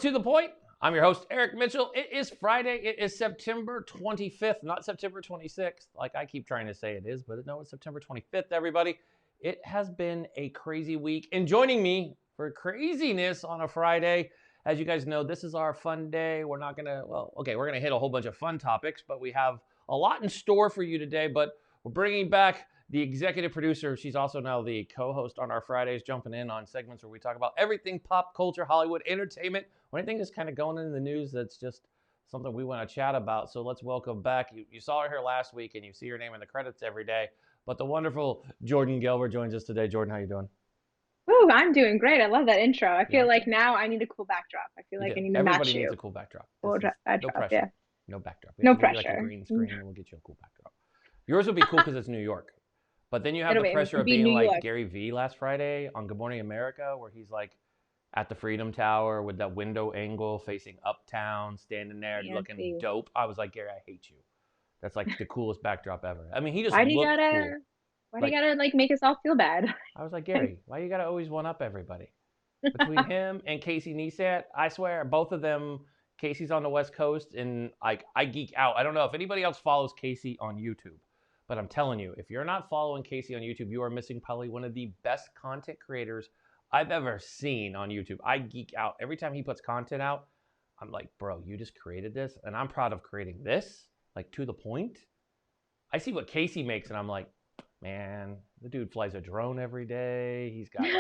To the Point. I'm your host, Eric Mitchell. It is Friday. It is September 25th, not September 26th, like I keep trying to say it is, but no, it's September 25th, everybody. It has been a crazy week. And joining me for craziness on a Friday, as you guys know, this is our fun day. We're not going to, we're going to hit a whole bunch of fun topics, but we have a lot in store for you today. But we're bringing back the executive producer. She's also now the co-host on our Fridays, jumping in on segments where we talk about everything pop culture, Hollywood, entertainment, or anything that's kind of going in the news that's just something we want to chat about. So let's welcome back. You saw her here last week, and you see her name in the credits every day. But the wonderful Jordan Gelber joins us today. Jordan, how you doing? Ooh, I'm doing great. I love that intro. I feel like now I need a cool backdrop. I feel like I need to match Everybody you. needs a cool backdrop. Cool backdrop, no pressure. yeah. No backdrop. No pressure. pressure. Like a green screen, and we'll get you a cool backdrop. Yours would be cool because it's New York. But then you have the pressure of being like Gary Vee last Friday on Good Morning America, where he's like at the Freedom Tower with that window angle facing uptown, standing there looking dope. I was like, Gary, I hate you. That's like the coolest backdrop ever. I mean, he just looked cool. Why do you gotta like make us all feel bad? I was like, Gary, why you gotta always one up everybody? Between him and Casey Neistat, I swear, both of them, Casey's on the West Coast, and like I geek out. I don't know if anybody else follows Casey on YouTube, but I'm telling you, if you're not following Casey on YouTube, you are missing probably one of the best content creators I've ever seen on YouTube. I geek out. Every time he puts content out, I'm like, bro, you just created this, and I'm proud of creating this, like to the point. I see what Casey makes, and I'm like, man, the dude flies a drone every day. He's got like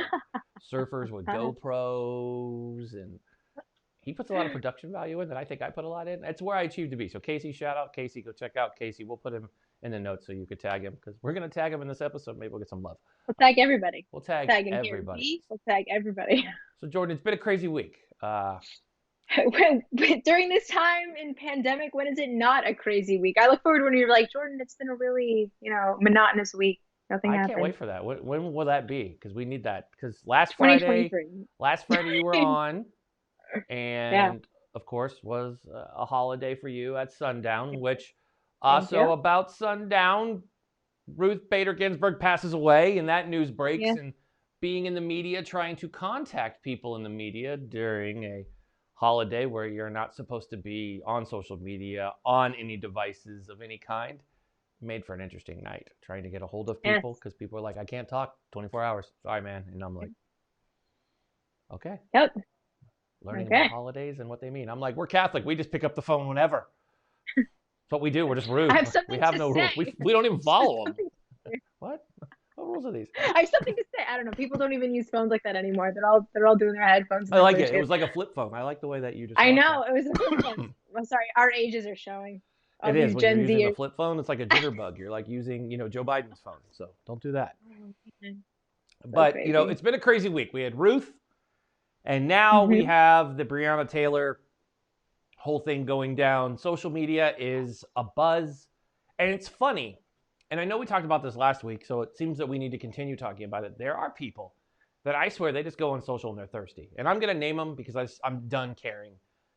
surfers with GoPros, and he puts a lot of production value in that I think I put a lot in. That's where I achieved to be. So Casey, shout out Casey. Go check out Casey. We'll put him in the notes so you could tag him, because we're going to tag him in this episode. Maybe we'll get some love. We'll tag everybody. We'll tag everybody. We'll tag everybody. So Jordan, it's been a crazy week. During this time in pandemic, when is it not a crazy week? I look forward when you're like, Jordan, it's been a really, monotonous week. Nothing happened. I can't wait for that. When will that be? Because we need that. Because last Friday you were on, and of course was a holiday for you at sundown, which also about sundown, Ruth Bader Ginsburg passes away, and that news breaks. And being in the media, trying to contact people in the media during a holiday where you're not supposed to be on social media, on any devices of any kind, made for an interesting night. Trying to get a hold of people because people are like, I can't talk 24 hours. Sorry, man. And I'm like, okay. Yep. Learning about holidays and what they mean. I'm like, we're Catholic. We just pick up the phone whenever. That's what we do. We're just rude. We have no rules. We don't even follow them. What? What rules are these? I have something to say. I don't know. People don't even use phones like that anymore. They're all doing their headphones. I like it. It was like a flip phone. I like the way that you just. I know it was a flip phone. I'm sorry. Our ages are showing. It is. When you're using a flip phone, it's like a jitterbug. You're like using, Joe Biden's phone. So don't do that. But it's been a crazy week. We had Ruth, and now we have the Breonna Taylor whole thing going down. Social media is a buzz, and it's funny. And I know we talked about this last week, so it seems that we need to continue talking about it. There are people that I swear they just go on social and they're thirsty. And I'm going to name them because I'm done caring.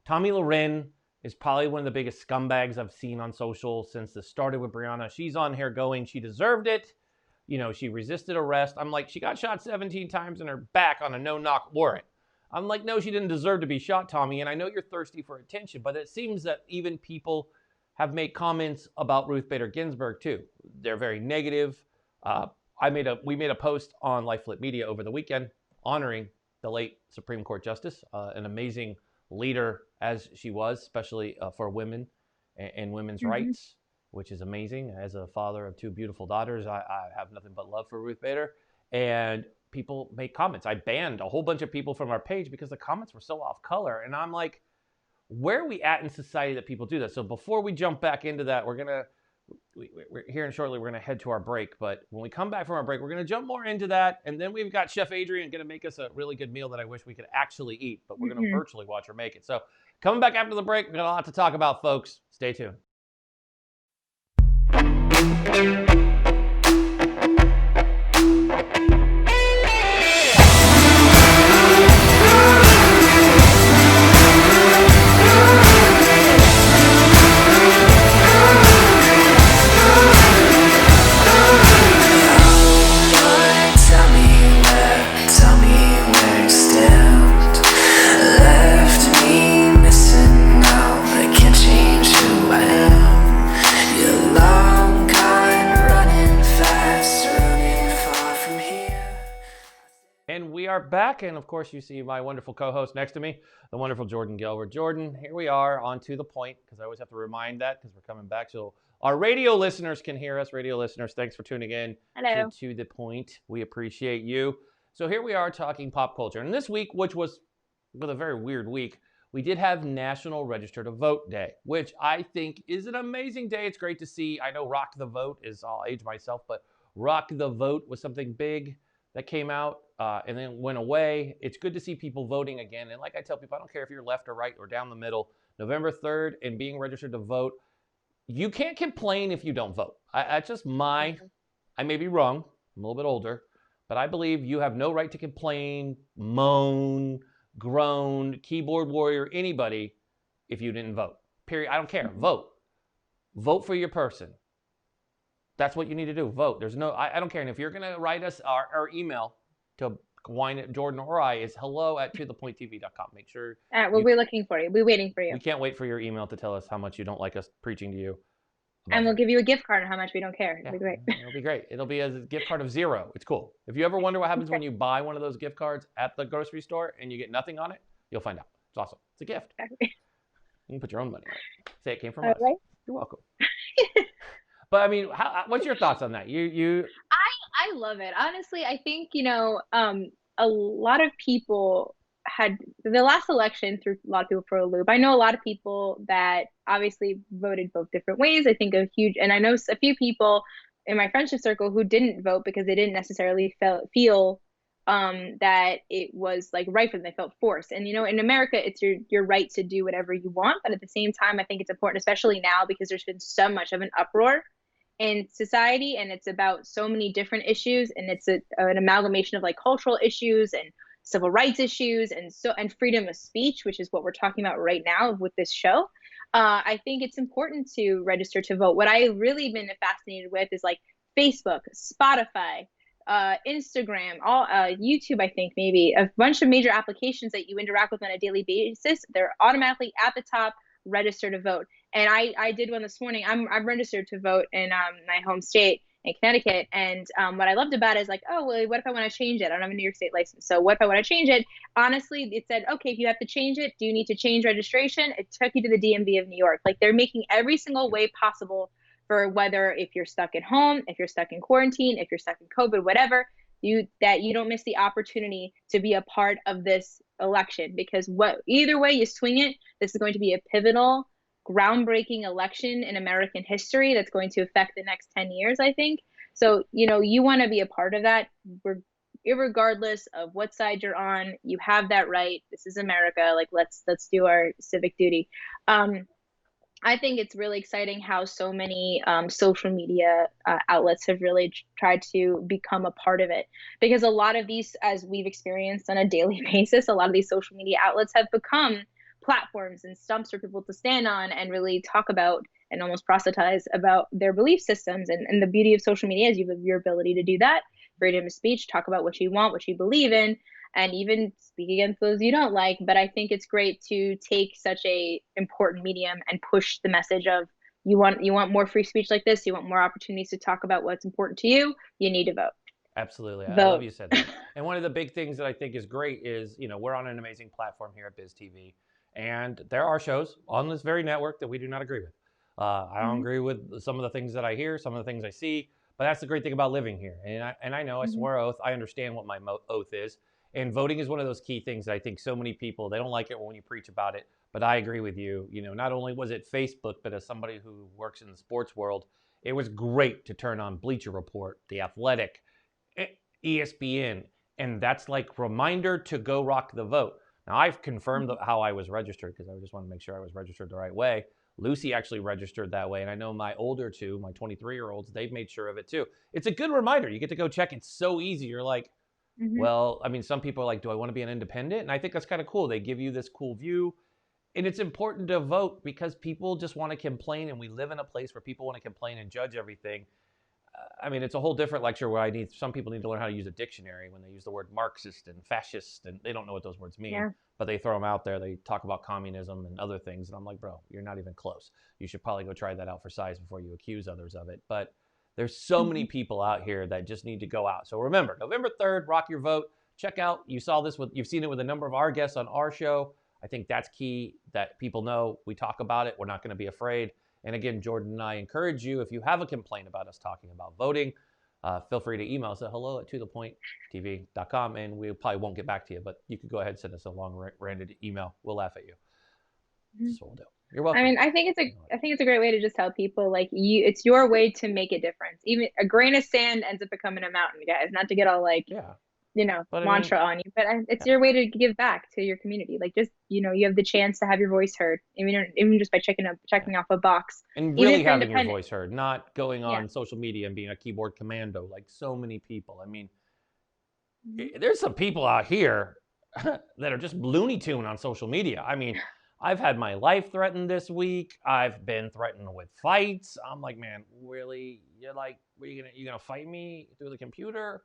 Tomi Lahren is probably one of the biggest scumbags I've seen on social since this started with Breonna. She's on here going, she deserved it. She resisted arrest. I'm like, she got shot 17 times in her back on a no-knock warrant. I'm like, no, she didn't deserve to be shot, Tomi. And I know you're thirsty for attention, but it seems that even people have made comments about Ruth Bader Ginsburg too. They're very negative. We made a post on Life Lit Media over the weekend honoring the late Supreme Court Justice, an amazing leader as she was, especially for women and women's rights, which is amazing. As a father of two beautiful daughters, I have nothing but love for Ruth Bader. And people make comments. I banned a whole bunch of people from our page because the comments were so off color. And I'm like, where are we at in society that people do that? So before we jump back into that, we're here and shortly, we're going to head to our break. But when we come back from our break, we're going to jump more into that. And then we've got Chef Adrianne going to make us a really good meal that I wish we could actually eat, but we're going to virtually watch her make it. So coming back after the break, we've got a lot to talk about, folks. Stay tuned. Tell me where to stand. Left me back, and of course you see my wonderful co-host next to me, the wonderful Jordan Gilbert. Jordan, here we are on To The Point, because I always have to remind that because we're coming back. So our radio listeners can hear us. Radio listeners, thanks for tuning in to The Point. We appreciate you. So here we are talking pop culture. And this week, which was a very weird week, we did have National Register to Vote Day, which I think is an amazing day. It's great to see. I know Rock the Vote is, I'll age myself, but Rock the Vote was something big that came out and then went away. It's good to see people voting again. And like I tell people, I don't care if you're left or right or down the middle, November 3rd and being registered to vote, you can't complain if you don't vote. That's just I may be wrong, I'm a little bit older, but I believe you have no right to complain, moan, groan, keyboard warrior, anybody if you didn't vote. Period. I don't care. Vote. Vote for your person. That's what you need to do. Vote. There's no, I don't care. And if you're going to write us our email to Jordan or I is hello@tothepointtv.com. Make sure. We'll be looking for you. We'll be waiting for you. We can't wait for your email to tell us how much you don't like us preaching to you. And we'll give you a gift card on how much we don't care. It'll be great. It'll be great. It'll be a gift card of 0. It's cool. If you ever wonder what happens when you buy one of those gift cards at the grocery store and you get nothing on it, you'll find out. It's awesome. It's a gift. You can put your own money on it. Say it came from us. Right? You're welcome. But I mean, what's your thoughts on that? I love it. Honestly, I think, a lot of people had the last election threw a lot of people for a loop. I know a lot of people that obviously voted both different ways. I think and I know a few people in my friendship circle who didn't vote because they didn't necessarily feel that it was like right for them. They felt forced. And, in America, it's your right to do whatever you want. But at the same time, I think it's important, especially now, because there's been so much of an uproar in society, and it's about so many different issues, and it's an amalgamation of like cultural issues and civil rights issues and freedom of speech, which is what we're talking about right now with this show. I think it's important to register to vote. What I really been fascinated with is like Facebook, Spotify, Instagram, YouTube, I think maybe a bunch of major applications that you interact with on a daily basis. They're automatically at the top, register to vote. And I did one this morning. I'm registered to vote in my home state in Connecticut. And what I loved about it is like, oh, well, what if I want to change it? I don't have a New York State license. So what if I want to change it? Honestly, it said, okay, if you have to change it, do you need to change registration? It took you to the DMV of New York. Like they're making every single way possible for whether if you're stuck at home, if you're stuck in quarantine, if you're stuck in COVID, whatever, that you don't miss the opportunity to be a part of this election, because either way you swing it, this is going to be a pivotal, groundbreaking election in American history that's going to affect the next 10 years, I think. So, you want to be a part of that, irregardless of what side you're on. You have that right. This is America. Like, let's do our civic duty. I think it's really exciting how so many social media outlets have really tried to become a part of it, because a lot of these, as we've experienced on a daily basis, a lot of these social media outlets have become platforms and stumps for people to stand on and really talk about and almost proselytize about their belief systems. And the beauty of social media is you have your ability to do that, freedom of speech, talk about what you want, what you believe in, and even speak against those you don't like. But I think it's great to take such a important medium and push the message of you want more free speech like this. You want more opportunities to talk about what's important to you. You need to vote. Absolutely. I love you said that. And one of the big things that I think is great is, we're on an amazing platform here at Biz TV. And there are shows on this very network that we do not agree with. I don't agree with some of the things that I hear, some of the things I see, but that's the great thing about living here. And I know I swore oath. I understand what my oath is. And voting is one of those key things that I think so many people, they don't like it when you preach about it, but I agree with you. Not only was it Facebook, but as somebody who works in the sports world, it was great to turn on Bleacher Report, The Athletic, ESPN, and that's like reminder to go rock the vote. Now, I've confirmed how I was registered because I just want to make sure I was registered the right way. Lucy actually registered that way, and I know my older two, my 23-year-olds, they've made sure of it too. It's a good reminder. You get to go check. It's so easy. You're like, well, I mean, some people are like, do I want to be an independent? And I think that's kind of cool. They give you this cool view. And it's important to vote because people just want to complain, and we live in a place where people want to complain and judge everything. I mean, it's a whole different lecture where some people need to learn how to use a dictionary when they use the word Marxist and fascist, and they don't know what those words mean, but they throw them out there. They talk about communism and other things. And I'm like, bro, you're not even close. You should probably go try that out for size before you accuse others of it. But there's so many people out here that just need to go out. So remember, November 3rd, rock your vote. check out, you saw this you've seen it with a number of our guests on our show. I think that's key, that people know we talk about it. We're not going to be afraid. And again, Jordan and I encourage you, if you have a complaint about us talking about voting, feel free to email us at hello@tothepointtv.com, and we probably won't get back to you, but you could go ahead and send us a long-ranted email. We'll laugh at you. That's what we'll do. You're welcome. I mean, I think it's a great way to just tell people, like, it's your way to make a difference. Even a grain of sand ends up becoming a mountain, guys. Not to get all like, mantra on you, but it's your way to give back to your community. Like, just, you have the chance to have your voice heard, even just by checking off a box, and really having your voice heard, not going on social media and being a keyboard commando like so many people. I mean, there's some people out here that are just Looney Tune on social media. I mean, I've had my life threatened this week. I've been threatened with fights. I'm like, man, really? You're like, you gonna fight me through the computer?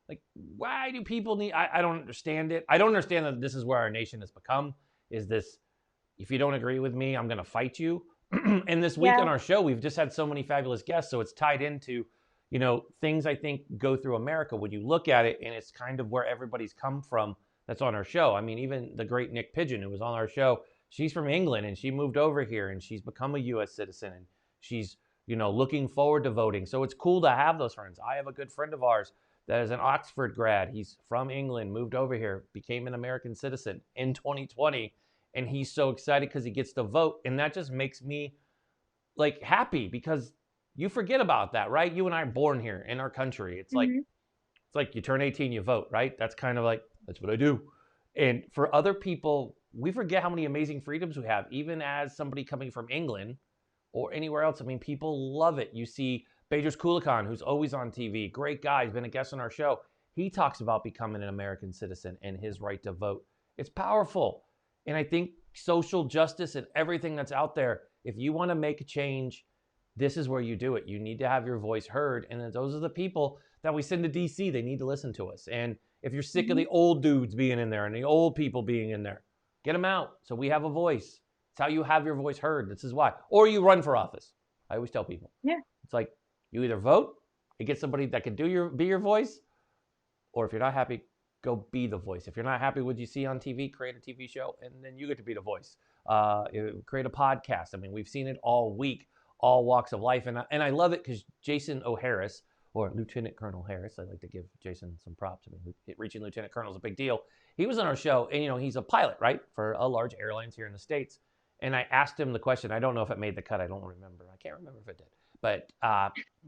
Like, why do people need? I don't understand it. I don't understand that this is where our nation has become. Is this, if you don't agree with me, I'm gonna fight you. And this week on our show, we've just had so many fabulous guests, so it's tied into, things I think go through America when you look at it, and it's kind of where everybody's come from that's on our show. I mean, even the great Nick Pigeon, who was on our show, she's from England, and she moved over here, and she's become a U.S. citizen, and she's, looking forward to voting. So it's cool to have those friends. I have a good friend of ours that is an Oxford grad. He's from England, moved over here, became an American citizen in 2020, and he's so excited because he gets to vote, and that just makes me, like, happy, because you forget about that, right? You and I are born here in our country. It's like you turn 18, you vote, right? That's kind of like, that's what I do. And for other people, we forget how many amazing freedoms we have, even as somebody coming from England or anywhere else. I mean, people love it. You see Bejdris Kulikan, who's always on TV, great guy, he's been a guest on our show. He talks about becoming an American citizen and his right to vote. It's powerful. And I think social justice and everything that's out there, if you want to make a change, this is where you do it. You need to have your voice heard. And those are the people that we send to DC. They need to listen to us. And if you're sick of the old dudes being in there and the old people being in there, get them out so we have a voice. It's how you have your voice heard. This is why. Or you run for office. I always tell people. Yeah. It's like, you either vote and get somebody that can be your voice, or if you're not happy, go be the voice. If you're not happy with what you see on TV, create a TV show, and then you get to be the voice. Create a podcast. I mean, we've seen it all week, all walks of life. And I love it because Jason O'Harris, or Lieutenant Colonel Harris, I like to give Jason some props. I mean, reaching Lieutenant Colonel is a big deal. He was on our show, and, he's a pilot, right, for a large airlines here in the States. And I asked him the question. I don't know if it made the cut. I don't remember. I can't remember if it did. But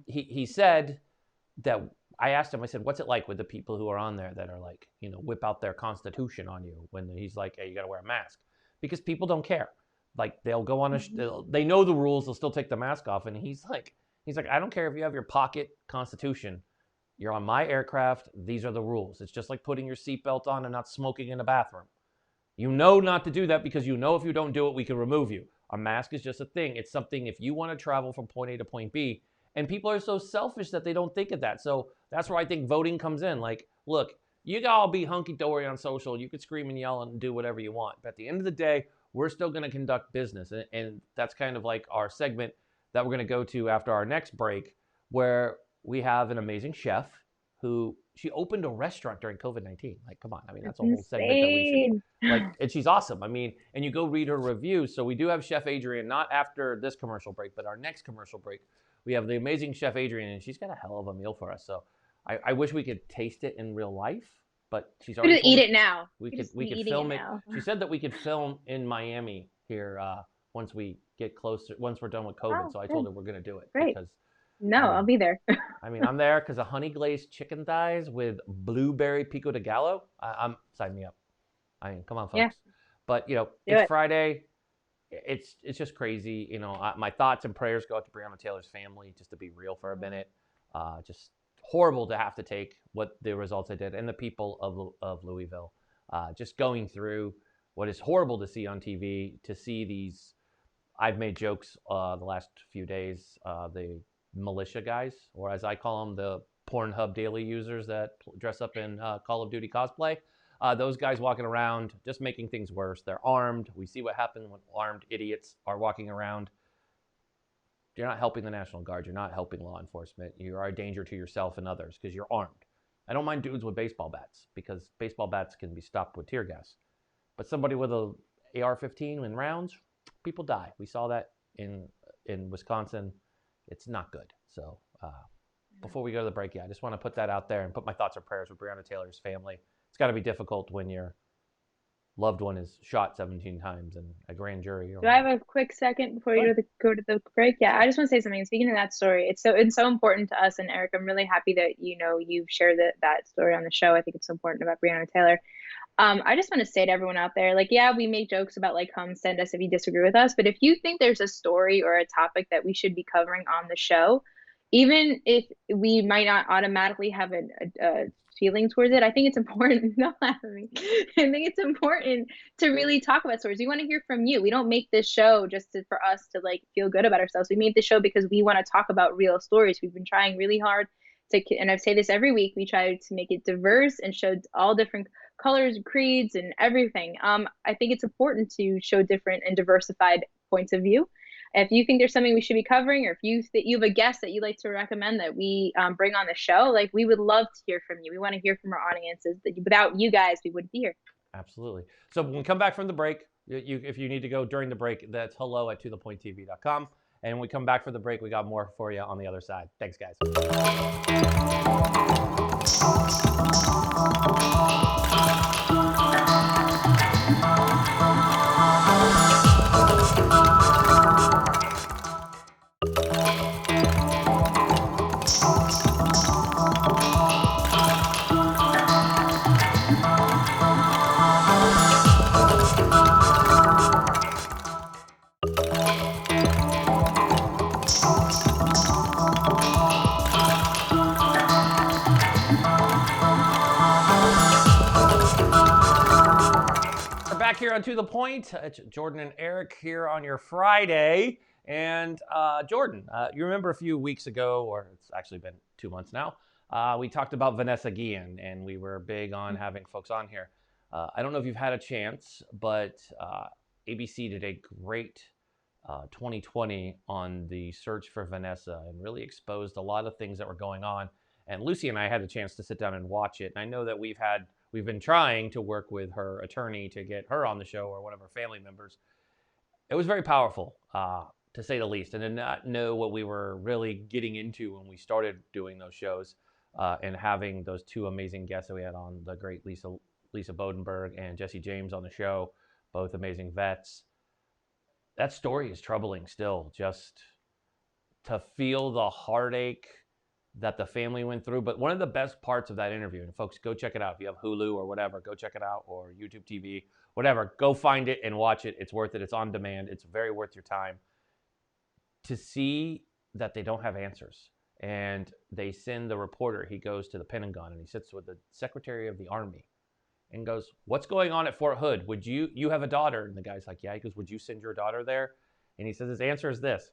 he said that, I asked him, I said, what's it like with the people who are on there that are like, whip out their Constitution on you when he's like, hey, you got to wear a mask? Because people don't care. Like, they'll go on they know the rules. They'll still take the mask off. And he's like, I don't care if you have your pocket Constitution. You're on my aircraft. These are the rules. It's just like putting your seatbelt on and not smoking in a bathroom. You know not to do that because if you don't do it, we can remove you. A mask is just a thing. It's something if you want to travel from point A to point B. And people are so selfish that they don't think of that. So that's where I think voting comes in. Like, look, you can all be hunky-dory on social. You could scream and yell and do whatever you want. But at the end of the day, we're still going to conduct business. And that's kind of like our segment that we're going to go to after our next break, where we have an amazing chef who, she opened a restaurant during COVID-19. Like, come on. I mean, that's a whole segment that we should, like, and she's awesome. I mean, and you go read her reviews. So we do have Chef Adrianne, not after this commercial break, but our next commercial break. We have the amazing Chef Adrianne, and she's got a hell of a meal for us. So I wish we could taste it in real life, but she's already eat it now. We could film it. She said that we could film in Miami here once we get closer, once we're done with COVID. So I told her we're going to do it. Great. Because I'll be there. I mean, I'm there because of honey glazed chicken thighs with blueberry pico de gallo. Sign me up. I mean, come on, folks. Yeah. But it's Friday. It's just crazy. My thoughts and prayers go out to Breonna Taylor's family, just to be real for a minute. Just horrible to have to take what the results I did, and the people of Louisville just going through what is horrible to see on TV, to see these. I've made jokes the last few days, the militia guys, or as I call them, the Pornhub daily users that dress up in Call of Duty cosplay. Those guys walking around, just making things worse. They're armed. We see what happens when armed idiots are walking around. You're not helping the National Guard. You're not helping law enforcement. You are a danger to yourself and others because you're armed. I don't mind dudes with baseball bats because baseball bats can be stopped with tear gas. But somebody with a AR-15 in rounds, people die. We saw that in Wisconsin. It's not good. So before we go to the break, I just want to put that out there and put my thoughts and prayers with Breonna Taylor's family. It's got to be difficult when your loved one is shot 17 times in a grand jury. Do I have a quick second before you go to the break? Yeah, I just want to say something. Speaking of that story, it's so important to us. And Eric, I'm really happy that you've shared that story on the show. I think it's so important about Breonna Taylor. I just want to say to everyone out there, like, yeah, we make jokes about like, come send us if you disagree with us. But if you think there's a story or a topic that we should be covering on the show, even if we might not automatically have a feeling towards it, I think it's important. Don't laugh at me. I think it's important to really talk about stories. We want to hear from you. We don't make this show just for us to like feel good about ourselves. We made the show because we want to talk about real stories. We've been trying really hard and I say this every week, we try to make it diverse and show all different colors, creeds, and everything. I think it's important to show different and diversified points of view. If you think there's something we should be covering, or if you have a guest that you'd like to recommend that we bring on the show, like, we would love to hear from you. We want to hear from our audiences. Without you guys, we wouldn't be here. Absolutely. So when we come back from the break, if you need to go during the break, that's hello@tothepointtv.com. And when we come back for the break, we got more for you on the other side. Thanks, guys. Here on To The Point. It's Jordan and Eric here on your Friday. And Jordan, you remember a few weeks ago, or it's actually been 2 months now, we talked about Vanessa Guillen, and we were big on having folks on here. I don't know if you've had a chance, but ABC did a great 2020 on the search for Vanessa and really exposed a lot of things that were going on. And Lucy and I had a chance to sit down and watch it. And I know that we've been trying to work with her attorney to get her on the show, or one of her family members. It was very powerful, to say the least, and to not know what we were really getting into when we started doing those shows, and having those two amazing guests that we had on, the great Lisa Bodenberg and Jesse James on the show, both amazing vets. That story is troubling still, just to feel the heartache that the family went through. But one of the best parts of that interview, and folks, go check it out. If you have Hulu or whatever, go check it out, or YouTube TV, whatever, go find it and watch it. It's worth it. It's on demand. It's very worth your time to see that they don't have answers. And they send the reporter, he goes to the Pentagon and he sits with the Secretary of the Army and goes, "What's going on at Fort Hood? Would you have a daughter?" And the guy's like, "Yeah." He goes, "Would you send your daughter there?" And he says, his answer is this: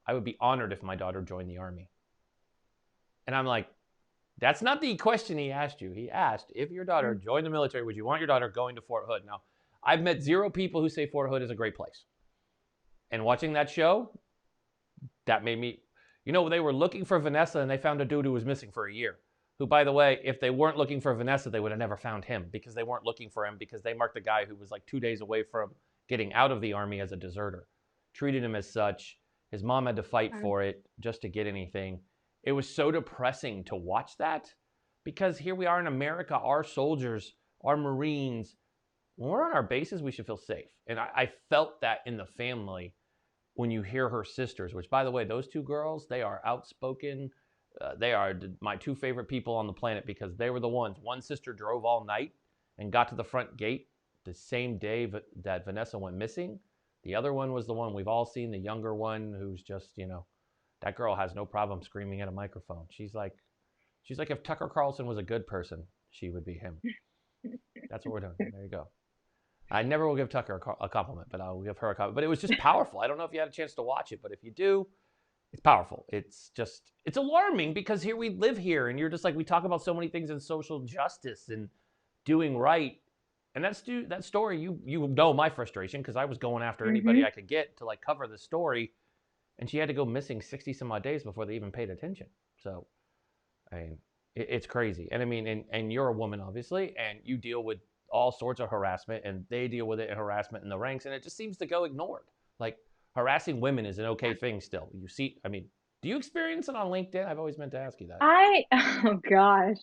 "I would be honored if my daughter joined the Army." And I'm like, that's not the question he asked you. He asked, if your daughter joined the military, would you want your daughter going to Fort Hood? Now, I've met 0 people who say Fort Hood is a great place. And watching that show, that made me, they were looking for Vanessa and they found a dude who was missing for a year. Who, by the way, if they weren't looking for Vanessa, they would have never found him, because they weren't looking for him, because they marked a guy who was like 2 days away from getting out of the Army as a deserter. Treated him as such. His mom had to fight for it just to get anything. It was so depressing to watch that, because here we are in America, our soldiers, our Marines, when we're on our bases, we should feel safe. And I felt that in the family when you hear her sisters, which, by the way, those 2 girls, they are outspoken. They are my 2 favorite people on the planet, because they were the ones. One sister drove all night and got to the front gate the same day that Vanessa went missing. The other one was the one we've all seen, the younger one, who's just, that girl has no problem screaming at a microphone. She's like if Tucker Carlson was a good person, she would be him. That's what we're doing. There you go. I never will give Tucker a compliment, but I'll give her a compliment. But it was just powerful. I don't know if you had a chance to watch it, but if you do, it's powerful. It's alarming, because here we live here, and you're just like, we talk about so many things in social justice and doing right. And that story, you know my frustration, because I was going after anybody I could get to like cover the story. And she had to go missing 60 some odd days before they even paid attention. So, I mean, It's crazy. And I mean, and you're a woman, obviously, and you deal with all sorts of harassment, and they deal with it and harassment in the ranks, and it just seems to go ignored. Like, harassing women is an okay thing still. You see, I mean, do you experience it on LinkedIn? I've always meant to ask you that. Oh gosh.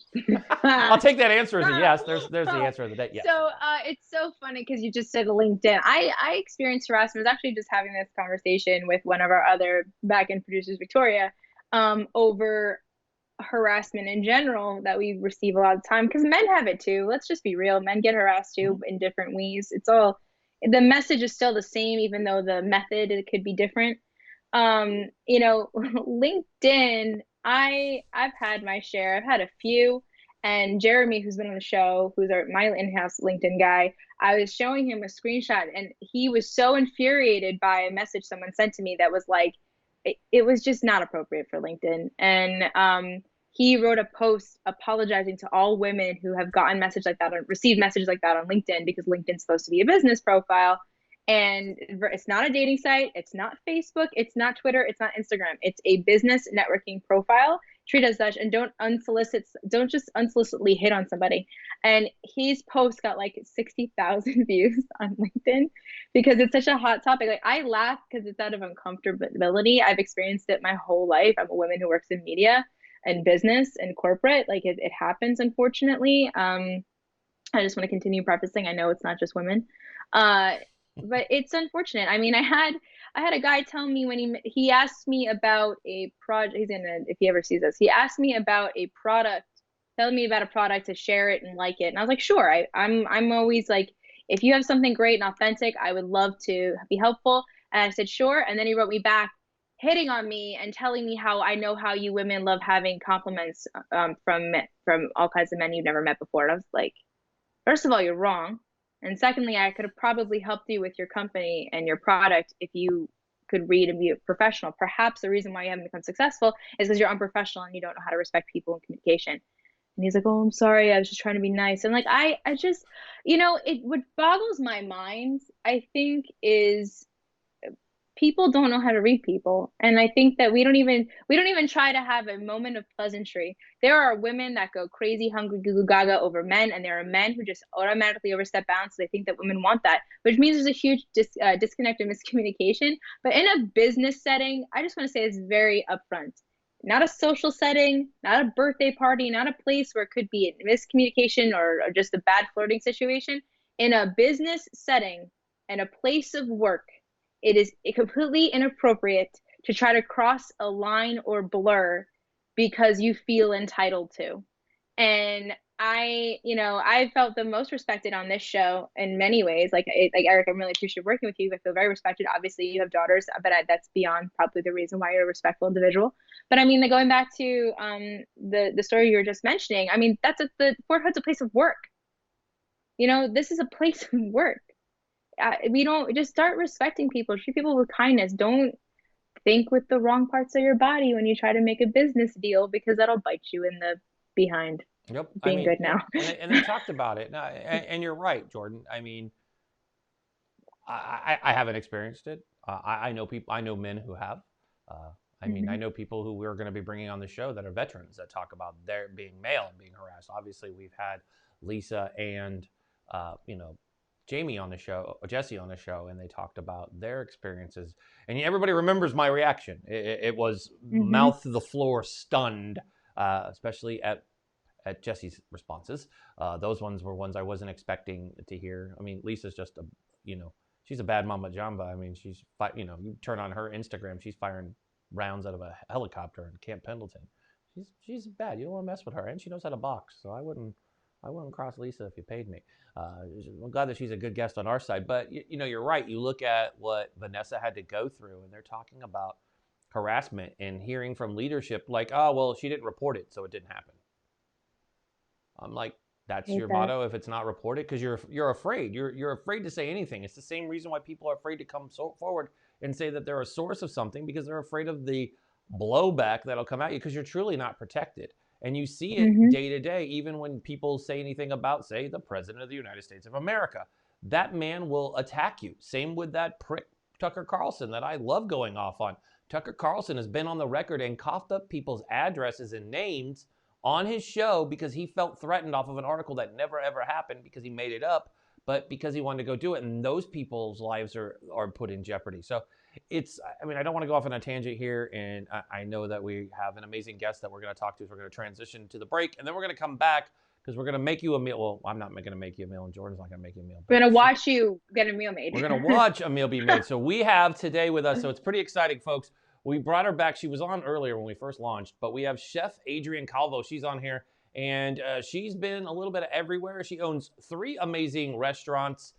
I'll take that answer as a yes. There's the answer of the day. Yes. So it's so funny because you just said LinkedIn. I experienced harassment. I was actually just having this conversation with one of our other back-end producers, Victoria, over harassment in general that we receive a lot of the time, because men have it too. Let's just be real. Men get harassed too in different ways. It's all, the message is still the same, even though the method, it could be different. You know, LinkedIn, I've had my share. I've had a few. And Jeremy, who's been on the show, who's my in-house LinkedIn guy, I was showing him a screenshot, and he was so infuriated by a message someone sent to me that was like, it was just not appropriate for LinkedIn. And he wrote a post apologizing to all women who have gotten messages like that or received messages like that on LinkedIn, because LinkedIn's supposed to be a business profile. And it's not a dating site. It's not Facebook. It's not Twitter. It's not Instagram. It's a business networking profile. Treat as such, and don't just unsolicitedly hit on somebody. And his post got like 60,000 views on LinkedIn because it's such a hot topic. Like, I laugh because it's out of uncomfortability. I've experienced it my whole life. I'm a woman who works in media and business and corporate. Like, it happens, unfortunately. I just want to continue prefacing, I know it's not just women. But it's unfortunate. I mean, I had a guy tell me when he asked me about a project. He's gonna, if he ever sees this, he asked me about a product, telling me about a product to share it and like it. And I was like, sure. I'm always like, if you have something great and authentic, I would love to be helpful. And I said, sure. And then he wrote me back, hitting on me and telling me how I know how you women love having compliments from all kinds of men you've never met before. And I was like, first of all, you're wrong. And secondly, I could have probably helped you with your company and your product if you could read and be a professional. Perhaps the reason why you haven't become successful is because you're unprofessional and you don't know how to respect people in communication. And he's like, oh, I'm sorry. I was just trying to be nice. And like, I just, you know, what boggles my mind, I think, is people don't know how to read people. And I think that we don't even try to have a moment of pleasantry. There are women that go crazy, hungry, goo goo gaga over men, and there are men who just automatically overstep bounds. So they think that women want that, which means there's a huge disconnect and miscommunication. But in a business setting, I just want to say it's very upfront. Not a social setting, not a birthday party, not a place where it could be a miscommunication or just a bad flirting situation. In a business setting and a place of work, it is completely inappropriate to try to cross a line or blur because you feel entitled to. And I felt the most respected on this show in many ways. Like Eric, I'm really appreciative working with you. I feel very respected. Obviously, you have daughters, but that's beyond probably the reason why you're a respectful individual. But I mean, going back to the story you were just mentioning, I mean, that's the Fort Hood's a place of work. You know, this is a place of work. We don't just start respecting people, treat people with kindness. Don't think with the wrong parts of your body when you try to make a business deal, because that'll bite you in the behind. Yep. Being good now. and they talked about it. And you're right, Jordan. I mean, I haven't experienced it. I know people. I know men who have. I mean, I know people who we're going to be bringing on the show that are veterans that talk about their being male and being harassed. Obviously, we've had Lisa and Jamie on the show, Jesse on the show, and they talked about their experiences. And everybody remembers my reaction. It was mouth to the floor, stunned, especially at Jesse's responses. Those ones were ones I wasn't expecting to hear. I mean, Lisa's just she's a bad mama jamba. I mean, you turn on her Instagram, she's firing rounds out of a helicopter in Camp Pendleton. She's bad. You don't want to mess with her, and she knows how to box. So I wouldn't cross Lisa if you paid me. I'm glad that she's a good guest on our side. But, you're right. You look at what Vanessa had to go through, and they're talking about harassment and hearing from leadership like, oh, well, she didn't report it, so it didn't happen. I'm like, that's your motto if it's not reported? Because you're afraid. You're afraid to say anything. It's the same reason why people are afraid to come forward and say that they're a source of something, because they're afraid of the blowback that'll come at you, because you're truly not protected. And you see it day to day, even when people say anything about, say, the President of the United States of America. That man will attack you. Same with that prick Tucker Carlson that I love going off on. Tucker Carlson has been on the record and coughed up people's addresses and names on his show because he felt threatened off of an article that never ever happened because he made it up, but because he wanted to go do it. And those people's lives are put in jeopardy. So I don't want to go off on a tangent here. And I know that we have an amazing guest that we're going to talk to. So we're going to transition to the break, and then we're going to come back because we're going to make you a meal. Well, I'm not going to make you a meal, and Jordan's not going to make you a meal. We're going to watch you get a meal made. We're going to watch a meal be made. So we have today with us, so it's pretty exciting, folks. We brought her back. She was on earlier when we first launched, but we have Chef Adrianne Calvo. She's on here, and she's been a little bit everywhere. She owns 3 amazing restaurants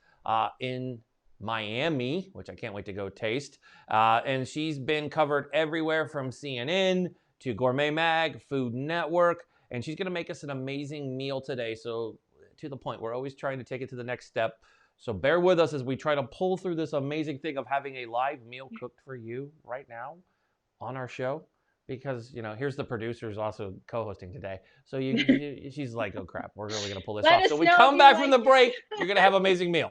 in Miami, which I can't wait to go taste. And she's been covered everywhere from CNN to Gourmet Mag, Food Network, and she's going to make us an amazing meal today. So to the point, we're always trying to take it to the next step. So bear with us as we try to pull through this amazing thing of having a live meal cooked for you right now on our show. Because, here's the producer who's also co-hosting today. So she's like, oh, crap, we're really going to pull this off. So we come back from the break. You're going to have an amazing meal.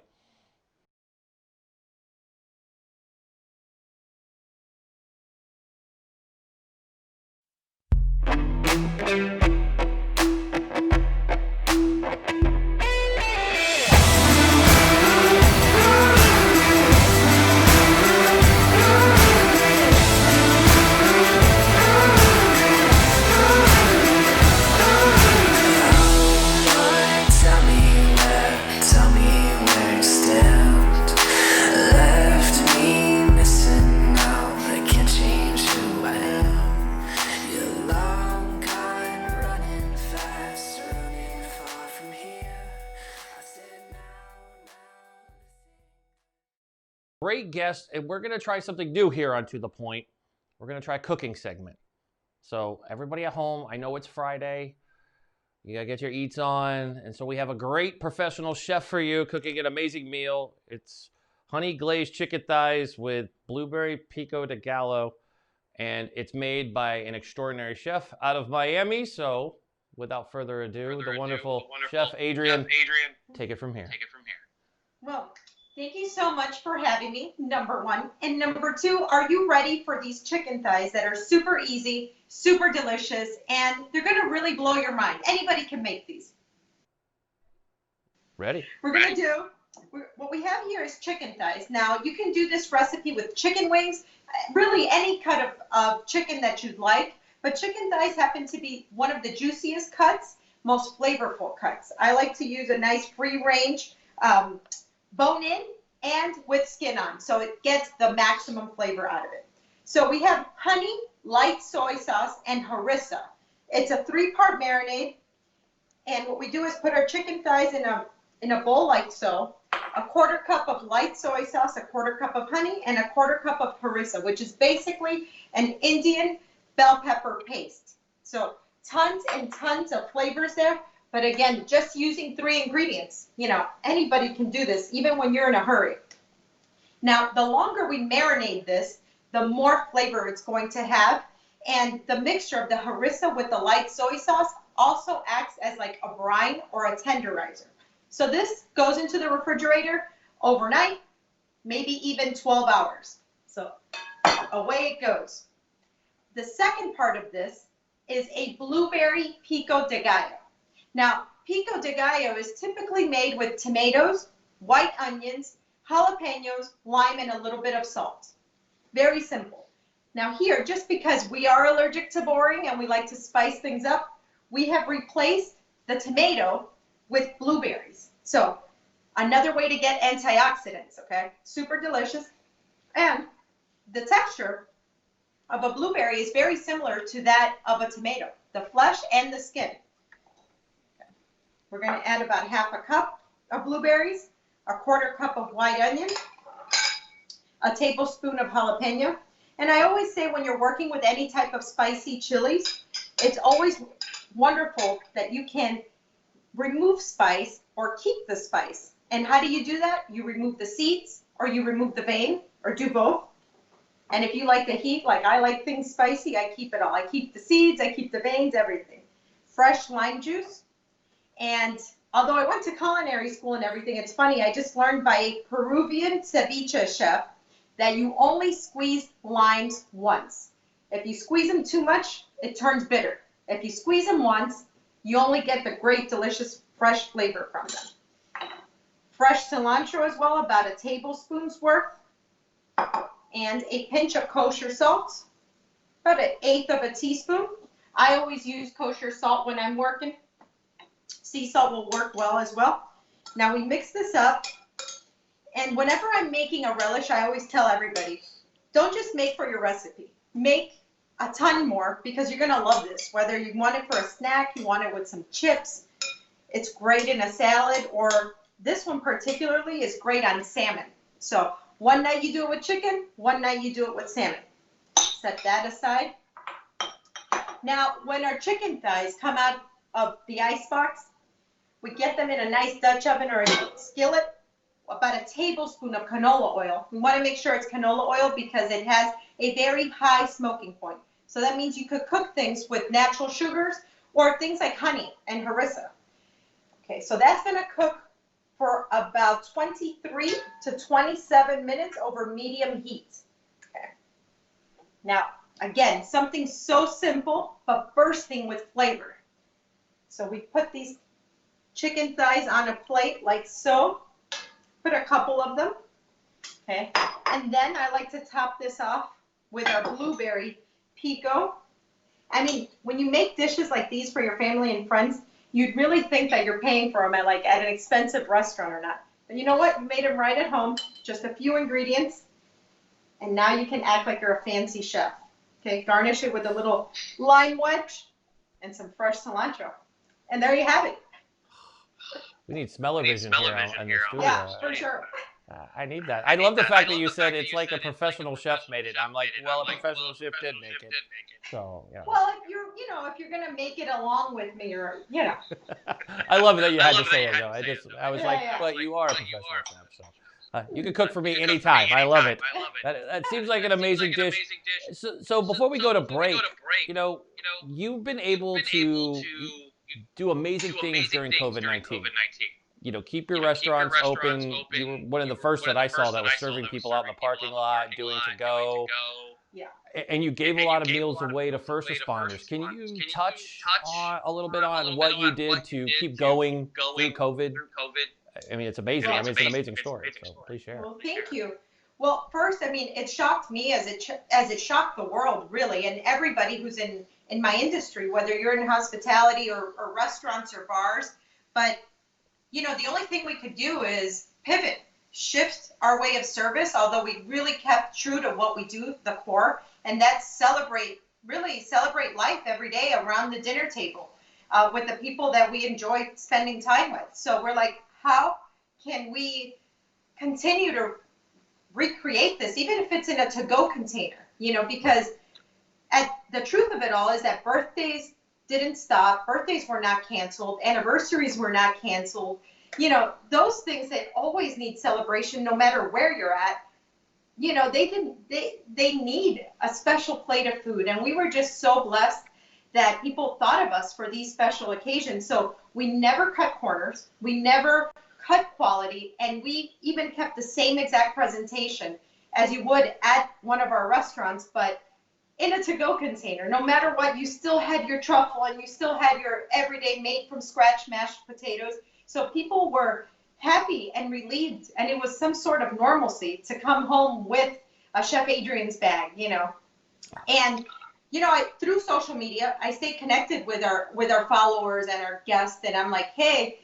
Great guest, and we're going to try something new here on To The Point. We're going to try a cooking segment. So everybody at home, I know it's Friday. You got to get your eats on. And so we have a great professional chef for you cooking an amazing meal. It's honey glazed chicken thighs with blueberry pico de gallo. And it's made by an extraordinary chef out of Miami. So without further ado, the wonderful Chef Adrianne, take it from here. Well, thank you so much for having me, number 1. And number 2, are you ready for these chicken thighs that are super easy, super delicious, and they're going to really blow your mind? Anybody can make these. Ready. What we have here is chicken thighs. Now, you can do this recipe with chicken wings, really any cut of chicken that you'd like, but chicken thighs happen to be one of the juiciest cuts, most flavorful cuts. I like to use a nice free-range bone in and with skin on, so it gets the maximum flavor out of it. So we have honey, light soy sauce, and harissa. It's a 3-part marinade, and what we do is put our chicken thighs in a bowl like so, a 1/4 cup of light soy sauce, a 1/4 cup of honey, and a 1/4 cup of harissa, which is basically an Indian bell pepper paste. So tons and tons of flavors there. But again, just using 3 ingredients, anybody can do this, even when you're in a hurry. Now, the longer we marinate this, the more flavor it's going to have. And the mixture of the harissa with the light soy sauce also acts as like a brine or a tenderizer. So this goes into the refrigerator overnight, maybe even 12 hours. So away it goes. The second part of this is a blueberry pico de gallo. Now, pico de gallo is typically made with tomatoes, white onions, jalapenos, lime, and a little bit of salt. Very simple. Now here, just because we are allergic to boring and we like to spice things up, we have replaced the tomato with blueberries. So another way to get antioxidants, okay? Super delicious. And the texture of a blueberry is very similar to that of a tomato, the flesh and the skin. We're going to add about 1/2 cup of blueberries, a 1/4 cup of white onion, a tablespoon of jalapeno. And I always say when you're working with any type of spicy chilies, it's always wonderful that you can remove spice or keep the spice. And how do you do that? You remove the seeds or you remove the vein or do both. And if you like the heat, like I like things spicy, I keep it all. I keep the seeds, I keep the veins, everything. Fresh lime juice. And although I went to culinary school and everything, it's funny, I just learned by a Peruvian ceviche chef that you only squeeze limes once. If you squeeze them too much, it turns bitter. If you squeeze them once, you only get the great, delicious, fresh flavor from them. Fresh cilantro as well, about a tablespoon's worth. And a pinch of kosher salt, about 1/8 of a teaspoon. I always use kosher salt when I'm working. Sea salt will work well as well. Now we mix this up, and whenever I'm making a relish, I always tell everybody, don't just make for your recipe. Make a ton more, because you're gonna love this. Whether you want it for a snack, you want it with some chips, it's great in a salad, or this one particularly is great on salmon. So one night you do it with chicken, one night you do it with salmon. Set that aside. Now, when our chicken thighs come out of the ice box, we get them in a nice Dutch oven or a skillet, about a tablespoon of canola oil. We want to make sure it's canola oil because it has a very high smoking point. So that means you could cook things with natural sugars or things like honey and harissa. Okay, so that's going to cook for about 23 to 27 minutes over medium heat. Okay. Now, again, something so simple, but bursting with flavor. So we put these chicken thighs on a plate like so. Put a couple of them. Okay. And then I like to top this off with our blueberry pico. I mean, when you make dishes like these for your family and friends, you'd really think that you're paying for them at an expensive restaurant or not. But you know what? You made them right at home, just a few ingredients, and now you can act like you're a fancy chef. Okay, garnish it with a little lime wedge and some fresh cilantro. And there you have it. We need smell-o-vision here on the studio. Yeah, for sure. I need that. I love the fact that you said it's like a professional chef made it. I'm like, well, a professional chef did make it. So, yeah. Well, if you're gonna make it along with me, or I love that you had to say it though. I was like, but you are a professional chef, so you can cook for me anytime. I love it. That seems like an amazing dish. So before we go to break, you've been able to do amazing things during COVID-19. Keep your restaurants open. You were one of the first that I saw that was serving people out in the parking lot, doing to go. Yeah. And you gave a lot of meals away to first responders. Can you touch on a little bit on what you did to keep going through COVID? I mean, it's amazing. I mean, it's an amazing story. So please share. Well, thank you. Well, first, I mean, it shocked me as it shocked the world, really, and everybody who's in my industry, whether you're in hospitality or restaurants or bars. But the only thing we could do is pivot, shift our way of service, although we really kept true to what we do, the core, and that's celebrate life every day around the dinner table with the people that we enjoy spending time with. So we're like, how can we continue to recreate this, even if it's in a to-go container, because the truth of it all is that birthdays didn't stop. Birthdays were not canceled. Anniversaries were not canceled. Those things that always need celebration, no matter where you're at, they need a special plate of food. And we were just so blessed that people thought of us for these special occasions. So we never cut corners. We never cut quality. And we even kept the same exact presentation as you would at one of our restaurants, but in a to-go container. No matter what, you still had your truffle and you still had your everyday made from scratch mashed potatoes. So people were happy and relieved, and it was some sort of normalcy to come home with a Chef Adrianne's bag, And through social media, I stay connected with our followers and our guests, and I'm like, hey,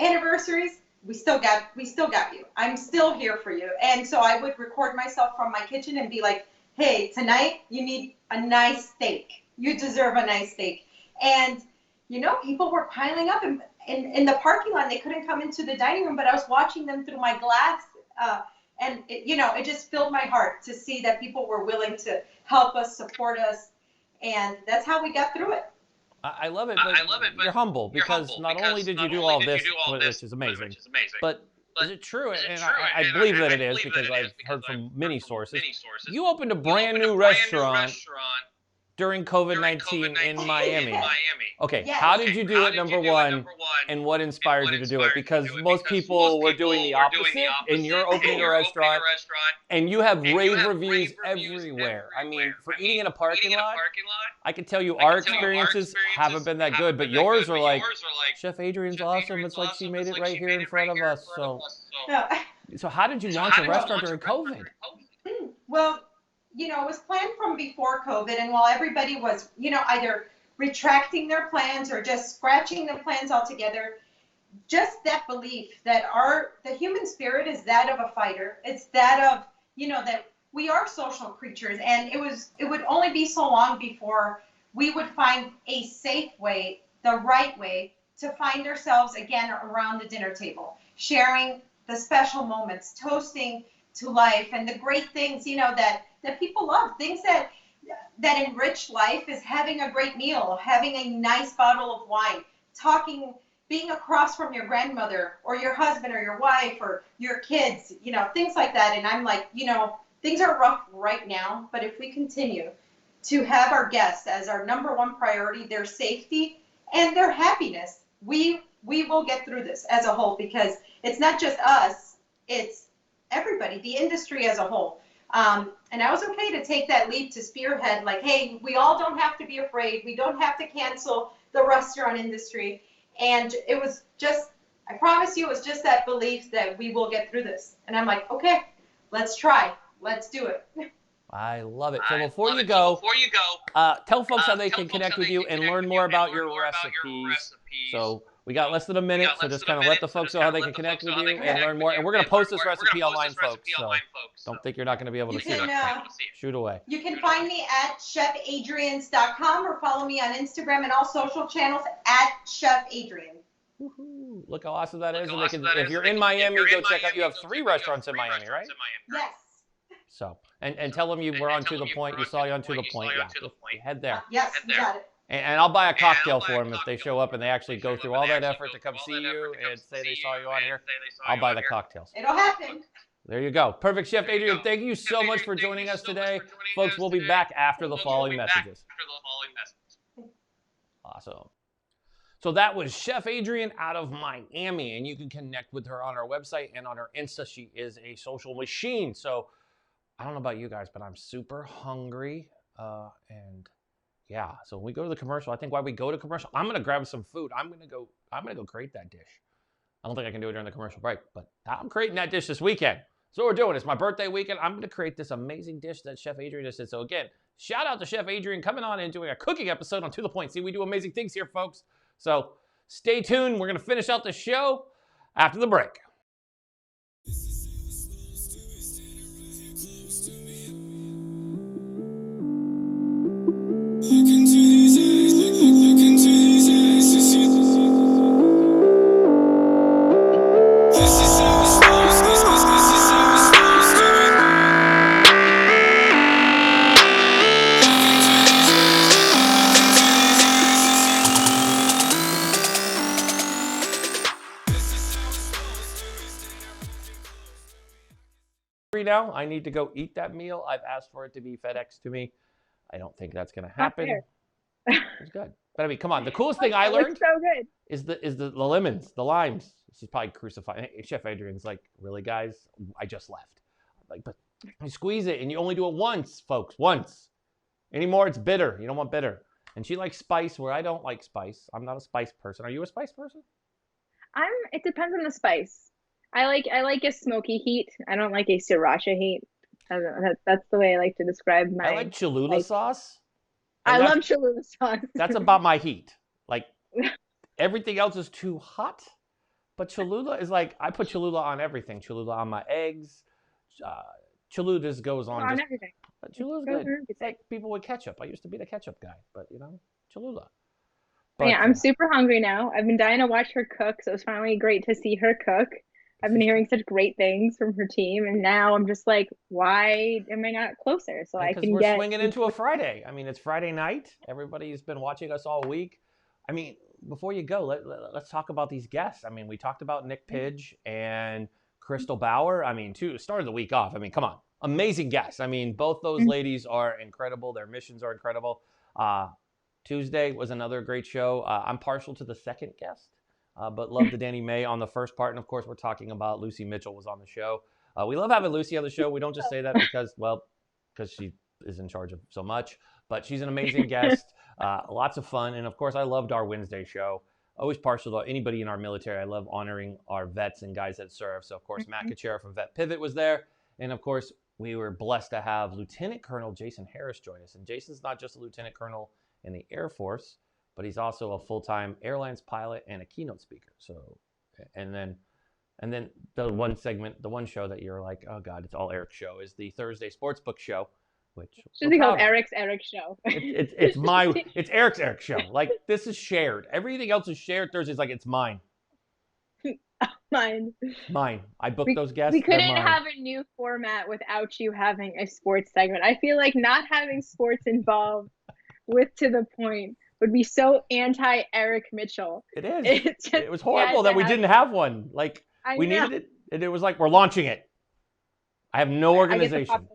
anniversaries, we still got you. I'm still here for you. And so I would record myself from my kitchen and be like, hey, tonight you need a nice steak. You deserve a nice steak. And, people were piling up in the parking lot. They couldn't come into the dining room, but I was watching them through my glass. And, it just filled my heart to see that people were willing to help us, support us. And that's how we got through it. I love it, but you're humble because not only did you do all this, which is amazing, but is it true? And I believe that it is because I've heard from many sources. You opened a brand new restaurant during COVID-19 in Miami. Okay, Yes. how did you do it, number one, and what inspired you to do it? Because most people were doing the opposite, and you're opening a restaurant, and you have rave reviews everywhere. I mean, for eating in a parking lot, I can tell you our experiences haven't been that good, but yours are like, Chef Adrianne's awesome. It's like she made it right here in front of us. So how did you launch a restaurant during COVID? Well, it was planned from before COVID, and while everybody was, either retracting their plans or just scratching their plans altogether, just that belief that the human spirit is that of a fighter. It's that of, that we are social creatures, and it would only be so long before we would find a safe way, the right way, to find ourselves again around the dinner table, sharing the special moments, toasting to life, and the great things, that people love. Things that enrich life is having a great meal, having a nice bottle of wine, talking, being across from your grandmother or your husband or your wife or your kids, things like that. And I'm like, things are rough right now, but if we continue to have our guests as our number one priority, their safety and their happiness, we will get through this as a whole, because it's not just us, it's everybody, the industry as a whole. And I was okay to take that leap to spearhead, like, hey, we all don't have to be afraid. We don't have to cancel the restaurant industry. And it was just, I promise you, it was just that belief that we will get through this. And I'm like, okay, let's try. Let's do it. I love it. So before you go, tell folks how they can connect with you and learn more about your recipes. So we got less than a minute, so just kind of let the folks know how they can connect with you and learn more. And we're going to post this recipe online, folks, so don't think you're not going to be able to see it. Shoot away. You can find me at chefadriannes.com or follow me on Instagram and all social channels at Chef Adrianne. Woohoo. Look how awesome that is. And they can, if you're in Miami, go check out. You have 3 restaurants in Miami, right? Yes. So, and tell them you were on To The Point. You saw you on To The Point. Yeah, head there. Yes, you got it. And I'll buy a cocktail for them if they show up and they actually go through all that effort to come see you and say they saw you on here. I'll buy the cocktails. It'll happen. There you go. Perfect, Chef Adrianne. Thank you so much for joining us today. Folks, we'll be back after the following messages. Awesome. So that was Chef Adrianne out of Miami, and you can connect with her on her website and on her Insta. She is a social machine. So I don't know about you guys, but I'm super hungry. And yeah, so when we go to the commercial, I think while we go to commercial, I'm gonna grab some food. I'm gonna go create that dish. I don't think I can do it during the commercial break, but I'm creating that dish this weekend. So we're doing. It's my birthday weekend. I'm gonna create this amazing dish that Chef Adrianne just did. So again, shout out to Chef Adrianne coming on and doing a cooking episode on To The Point. See, we do amazing things here, folks. So stay tuned. We're gonna finish out the show after the break. Now I need to go eat that meal. I've asked for it to be FedEx to me. I don't think that's gonna happen. It's good, but I mean, come on. The coolest thing I learned so good. is the lemons, the limes. She's probably crucified. Chef Adrianne's like, really, guys? I just left. I'm like, but you squeeze it and you only do it once, folks. Once. Anymore, it's bitter. You don't want bitter. And she likes spice, where I don't like spice. I'm not a spice person. Are you a spice person? It depends on the spice. I like a smoky heat. I don't like a sriracha heat. I don't know, that's the way I like to describe my. I like Cholula sauce. I love Cholula sauce. That's about my heat. Like everything else is too hot, but Cholula is like, I put Cholula on everything. Cholula on my eggs. Cholula just goes on everything. Cholula's good. It's like people with ketchup. I used to be the ketchup guy, but Cholula. But, yeah, I'm super hungry now. I've been dying to watch her cook, so it's finally great to see her cook. I've been hearing such great things from her team, and now I'm just like, why am I not closer? So I can get. Because we're swinging into a Friday. I mean, it's Friday night. Everybody's been watching us all week. I mean, before you go, let's talk about these guests. I mean, we talked about Nick Pidge and Crystal Bauer. I mean, started the week off. I mean, come on. Amazing guests. I mean, both those ladies are incredible. Their missions are incredible. Tuesday was another great show. I'm partial to the second guest, but love the Danny May on the first part. And of course, we're talking about Lucy Mitchell was on the show. We love having Lucy on the show. We don't just say that because she is in charge of so much, but she's an amazing guest. Lots of fun. And of course, I loved our Wednesday show. Always partial to anybody in our military. I love honoring our vets and guys that serve. So of course, Matt Kuchera from Vet Pivot was there. And of course, we were blessed to have Lieutenant Colonel Jason Harris join us. And Jason's not just a Lieutenant Colonel in the Air Force, but he's also a full-time airlines pilot and a keynote speaker. So, and then the one segment, the one show that you're like, oh God, it's all Eric's show, is the Thursday Sportsbook show, which should be called Eric's show. It's Eric's show. Like, this is shared. Everything else is shared. Thursday's like, it's mine. Mine. I booked those guests. We couldn't have a new format without you having a sports segment. I feel like not having sports involved with To The Point would be so anti-Eric Mitchell. It is. It was horrible that we didn't have one. Like, we needed it, and it was like, we're launching it. I have no organization.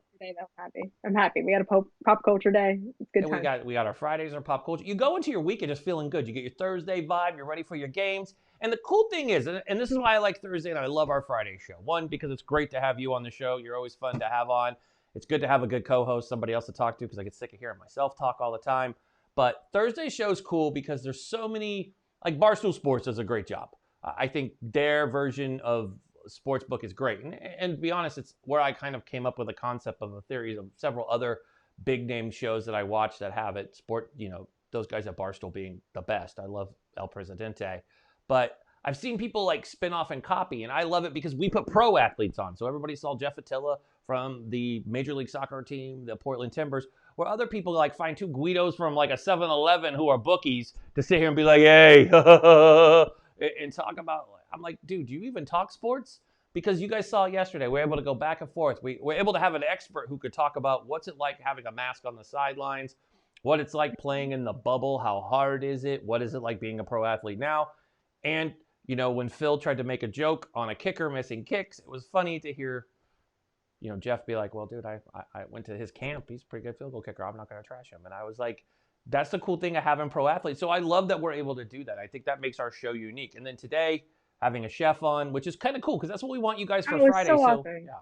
I'm happy. We got a pop culture day. It's good time. We got our Fridays, our pop culture. You go into your weekend just feeling good. You get your Thursday vibe. You're ready for your games. And the cool thing is, and this is why I like Thursday and I love our Friday show. One, because it's great to have you on the show. You're always fun to have on. It's good to have a good co-host, somebody else to talk to, because I get sick of hearing myself talk all the time. But Thursday show's cool because there's so many, like Barstool Sports does a great job. I think their version of Sportsbook is great. And to be honest, it's where I kind of came up with a concept of a theory of several other big name shows that I watch that have it. Those guys at Barstool being the best. I love El Presidente. But I've seen people like spin off and copy, and I love it because we put pro athletes on. So everybody saw Jeff Attila from the Major League Soccer team, the Portland Timbers, where other people like find two Guidos from like a 7-Eleven who are bookies to sit here and be like, hey, and talk about, I'm like, dude, do you even talk sports? Because you guys saw yesterday, we're able to go back and forth. We're able to have an expert who could talk about what's it like having a mask on the sidelines, what it's like playing in the bubble, how hard is it, what is it like being a pro athlete now? And, when Phil tried to make a joke on a kicker missing kicks, it was funny to hear, Jeff be like, well, dude, I went to his camp. He's a pretty good field goal kicker. I'm not going to trash him. And I was like, that's the cool thing of having pro athletes. So I love that we're able to do that. I think that makes our show unique. And then today, having a chef on, which is kind of cool because that's what we want you guys for Friday. So awesome. Yeah.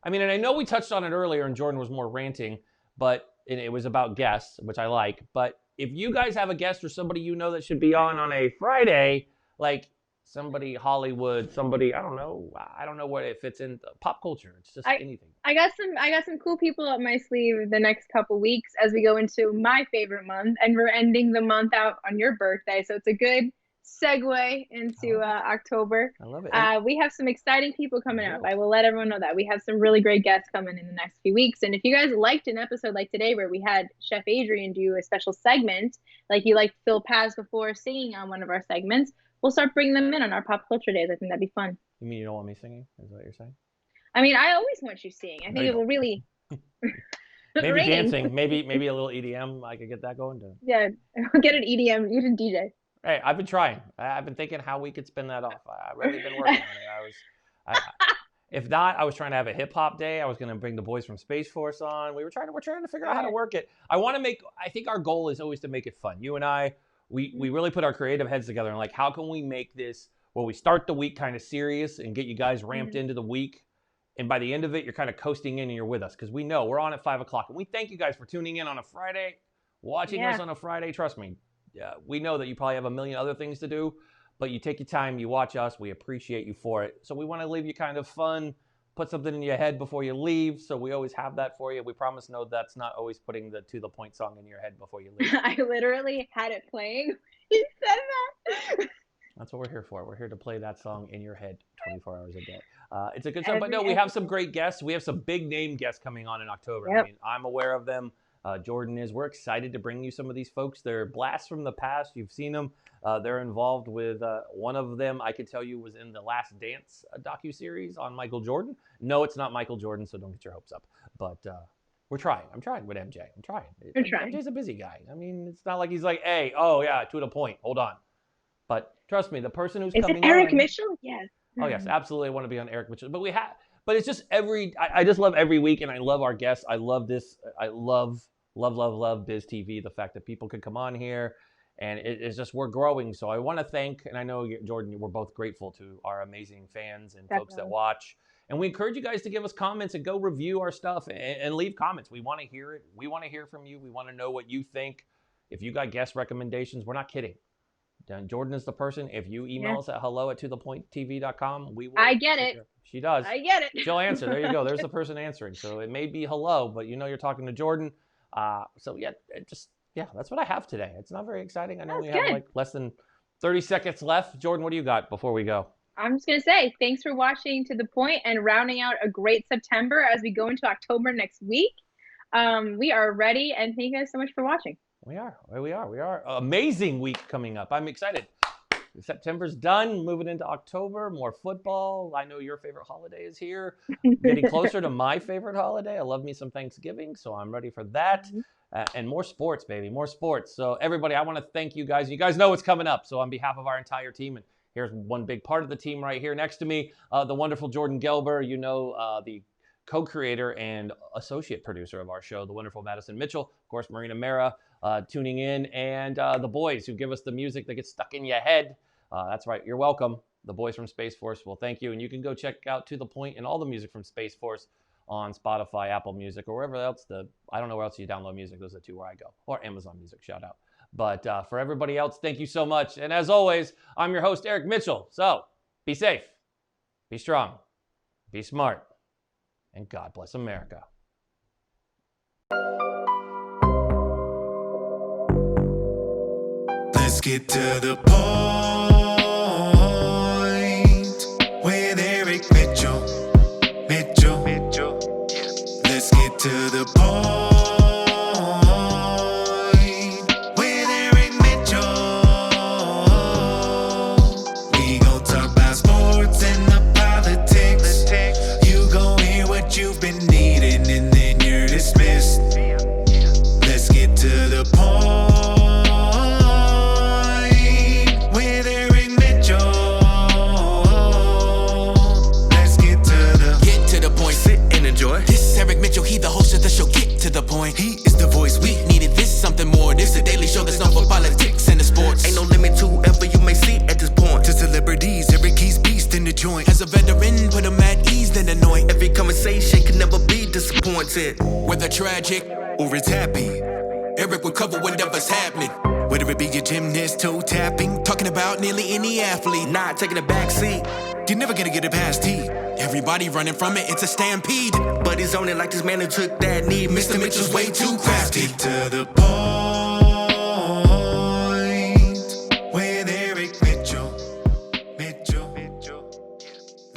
I mean, and I know we touched on it earlier and Jordan was more ranting, but it was about guests, which I like. But if you guys have a guest or somebody that should be on a Friday, like somebody Hollywood, somebody, I don't know where it fits in pop culture. It's just anything. I got some cool people up my sleeve the next couple weeks as we go into my favorite month, and we're ending the month out on your birthday. So it's a good segue into October. I love it. We have some exciting people coming up. I will let everyone know that we have some really great guests coming in the next few weeks. And if you guys liked an episode like today where we had Chef Adrianne do a special segment, like you liked Phil Paz before singing on one of our segments, we'll start bringing them in on our pop culture days. I think that'd be fun. You mean you don't want me singing? Is that what you're saying? I mean, I always want you singing. I think it will really maybe dancing, maybe a little EDM. I could get that going too. Yeah, I'll get an EDM. You can DJ. Hey, I've been trying. I've been thinking how we could spin that off. I've really been working on it. If not, I was trying to have a hip hop day. I was going to bring the boys from Space Force on. We're trying to figure out how to work it. I think our goal is always to make it fun. You and I, we really put our creative heads together and like, how can we make this where we start the week kind of serious and get you guys ramped into the week. And by the end of it, you're kind of coasting in and you're with us because we know we're on at 5:00. And we thank you guys for tuning in on a Friday, watching us on a Friday. Trust me. Yeah, we know that you probably have a million other things to do, but you take your time, you watch us, we appreciate you for it. So we want to leave you kind of fun, put something in your head before you leave. So we always have that for you. We promise that's not always putting the To The Point song in your head before you leave. I literally had it playing. You said that. That's what we're here for. We're here to play that song in your head 24 hours a day. It's a good song, but no, we have some great guests. We have some big name guests coming on in October. Yep. I mean, I'm aware of them. Jordan is. We're excited to bring you some of these folks. They're blasts from the past. You've seen them. They're involved with one of them. I could tell you was in the Last Dance docuseries on Michael Jordan. No, it's not Michael Jordan, so don't get your hopes up. But we're trying. I'm trying with MJ. I'm trying. MJ's a busy guy. I mean, it's not like he's like, hey, oh yeah, To The Point. Hold on. But trust me, the person who's coming on. Is it Eric Mitchell? Yes. Oh yes, absolutely. I want to be on Eric Mitchell. But it's just I just love every week, and I love our guests. I love this. I love love Biz TV, the fact that people can come on here. And it's just, we're growing. So I want to thank, and I know, Jordan, we're both grateful to our amazing fans and folks that watch. And we encourage you guys to give us comments and go review our stuff and leave comments. We want to hear it. We want to hear from you. We want to know what you think. If you got guest recommendations, we're not kidding. Jordan is the person. If you email us at hello@tothepointtv.com, we will. I get it. She does. I get it. She'll answer. There you go. There's the person answering. So it may be hello, but you know you're talking to Jordan. So yeah, that's what I have today. It's not very exciting. I know we have like less than 30 seconds left. Jordan, what do you got before we go? I'm just going to say thanks for watching To The Point and rounding out a great September as we go into October next week. We are ready, and thank you guys so much for watching. We are. Amazing week coming up. I'm excited. September's done, moving into October, more football. I know your favorite holiday is here. Getting closer to my favorite holiday. I love me some Thanksgiving, so I'm ready for that. And more sports, baby, more sports. So everybody, I want to thank you guys. You guys know what's coming up. So on behalf of our entire team, and here's one big part of the team right here next to me, the wonderful Jordan Gelber, the co-creator and associate producer of our show, the wonderful Madison Mitchell, of course, Marina Mera, tuning in, and the boys who give us the music that gets stuck in your head. That's right. You're welcome. The boys from Space Force. Well, thank you. And you can go check out To The Point and all the music from Space Force on Spotify, Apple Music, or wherever else I don't know where else you download music. Those are the two where I go. Or Amazon Music, shout out. But for everybody else, thank you so much. And as always, I'm your host, Eric Mitchell. So be safe, be strong, be smart, and God bless America. Let's get to the point with Eric Mitchell. Let's get to the point with Eric Mitchell. We gon' talk about sports and the politics. You gon' hear what you've been needing, and then you're dismissed. Let's get to the point with Eric Mitchell. Let's get to the point. Sit and enjoy. This is Eric Mitchell, he the host of the show. Get to the point. He is the voice. We needed this, something more. This is a daily show that's known for politics and the sports. Ain't no limit to whoever you may see at this point. To celebrities, Eric, he's beast in the joint. As a veteran, put him at ease, then annoy. Every conversation can never be disappointed. Whether tragic or it's happy, Eric will cover whatever's happening. Whether it be a gymnast, toe tapping, talking about nearly any athlete, not taking a back seat. You're never gonna get it past T. Everybody running from it, it's a stampede. But he's on it like this man who took that knee. Mr. Mitchell's way too crafty. Let's get to the ball.